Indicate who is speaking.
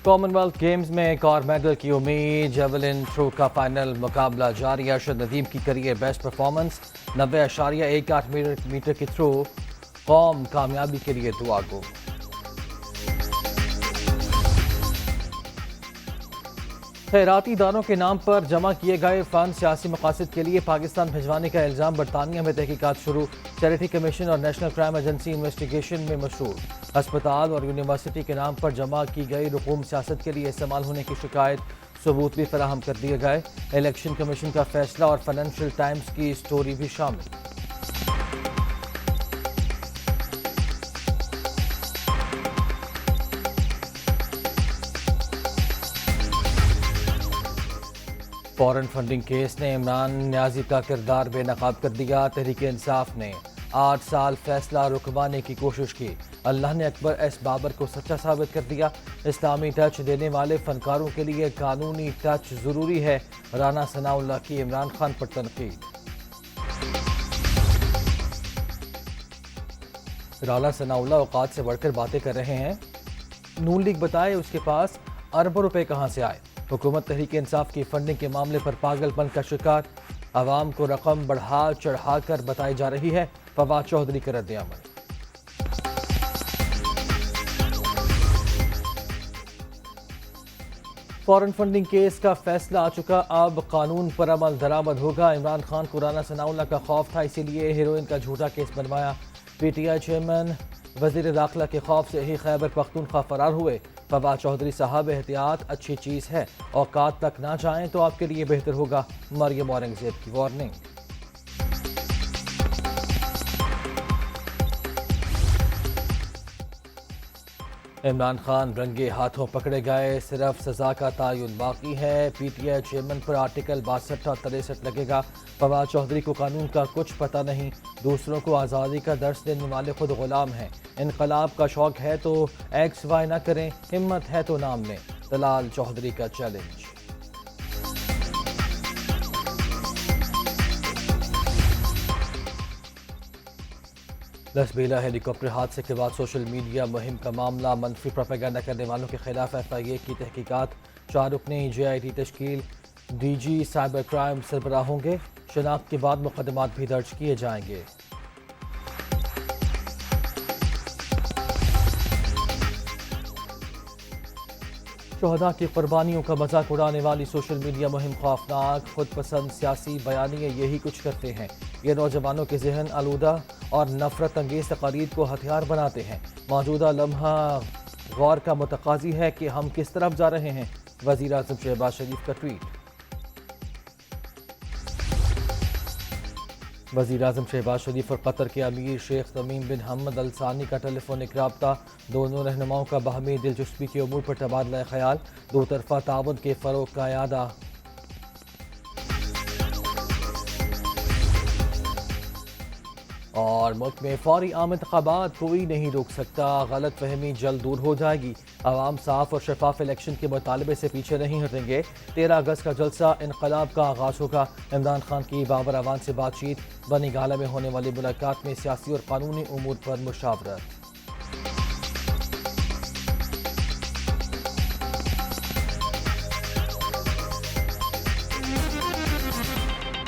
Speaker 1: Common wealth games میں ایک اور میڈل کی امید. جیولن تھرو کا فائنل مقابلہ جاری. ارشد ندیم کی کریئر بیسٹ پرفارمنس 90.18 میٹر کی تھرو. قوم کامیابی کے لیے دعا گو. خیراتی اداروں کے نام پر جمع کیے گئے فنڈ سیاسی مقاصد کے لیے پاکستان بھجوانے کا الزام. برطانیہ میں تحقیقات شروع. چیریٹی کمیشن اور نیشنل کرائم ایجنسی انویسٹیگیشن میں مشغول. ہسپتال اور یونیورسٹی کے نام پر جمع کی گئی رقوم سیاست کے لیے استعمال ہونے کی شکایت. ثبوت بھی فراہم کر دیے گئے. الیکشن کمیشن کا فیصلہ اور فائنینشیل ٹائمز کی سٹوری بھی شامل. فورن فنڈنگ کیس نے عمران نیازی کا کردار بے نقاب کر دیا. تحریک انصاف نے 8 سال فیصلہ رکوانے کی کوشش کی. اللہ نے اکبر ایس بابر کو سچا ثابت کر دیا. اسلامی ٹچ دینے والے فنکاروں کے لیے قانونی ٹچ ضروری ہے. رانا ثناءاللہ کی عمران خان پر تنقید. رانا ثناءاللہ اوقات سے بڑھ کر باتیں کر رہے ہیں. نون لیگ بتائے اس کے پاس اربوں روپے کہاں سے آئے. حکومت تحریک انصاف کی فنڈنگ کے معاملے پر پاگل پن کا شکار. عوام کو رقم بڑھا چڑھا کر بتائی جا رہی ہے. فواد چودھری کا رد عمل. فورن فنڈنگ کیس کا فیصلہ آ چکا. اب قانون پر عمل درآمد ہوگا. عمران خان کو رانا ثناءاللہ کا خوف تھا، اسی لیے ہیروئن کا جھوٹا کیس بنوایا. پی ٹی آئی چیئرمین وزیر داخلہ کے خوف سے ہی خیبر پختونخوا فرار ہوئے. فواد چودھری صاحب، احتیاط اچھی چیز ہے، اوقات تک نہ جائیں تو آپ کے لیے بہتر ہوگا. مریم اورنگزیب کی وارننگ. عمران خان رنگے ہاتھوں پکڑے گئے. صرف سزا کا تعین باقی ہے. P T I chairman per article 62 اور 63 لگے گا. فواد چودھری کو قانون کا کچھ پتہ نہیں. دوسروں کو آزادی کا درس دینے والے خود غلام ہیں. انقلاب کا شوق ہے تو ایکس وائی نہ کریں، ہمت ہے تو نام لیں. طلال چودھری کا چیلنج. لسبیلا ہیلی کاپٹر حادثے کے بعد سوشل میڈیا مہم کا معاملہ. منفی پروپیگنڈا کرنے والوں کے خلاف ایف آئی اے کی تحقیقات. 4 رکنی جے آئی ٹی تشکیل. ڈی جی سائبر کرائم سربراہ ہوں گے. شناخت کے بعد مقدمات بھی درج کیے جائیں گے. شہداء کی قربانیوں کا مذاق اڑانے والی سوشل میڈیا مہم خوفناک. خود پسند سیاسی بیانیے یہی کچھ کرتے ہیں. یہ نوجوانوں کے ذہن آلودہ اور نفرت انگیز تقاریر کو ہتھیار بناتے ہیں. موجودہ لمحہ غور کا متقاضی ہے کہ ہم کس طرف جا رہے ہیں. وزیر اعظم شہباز شریف کا ٹویٹ. وزیر اعظم شہباز شریف اور قطر کے امیر شیخ تمیم بن حمد ال ثانی کا ٹیلی فونک رابطہ. دونوں رہنماؤں کا باہمی دلچسپی کے امور پر تبادلہ خیال. دو طرفہ تعاون کے فروغ کا اعادہ. اور ملک میں فوری عام انتخابات کوئی نہیں روک سکتا. غلط فہمی جلد دور ہو جائے گی. عوام صاف اور شفاف الیکشن کے مطالبے سے پیچھے نہیں ہٹیں گے. 13 اگست کا جلسہ انقلاب کا آغاز ہوگا. عمران خان کی بابر اعوان سے بات چیت. بنی گالہ میں ہونے والی ملاقات میں سیاسی اور قانونی امور پر مشاورت.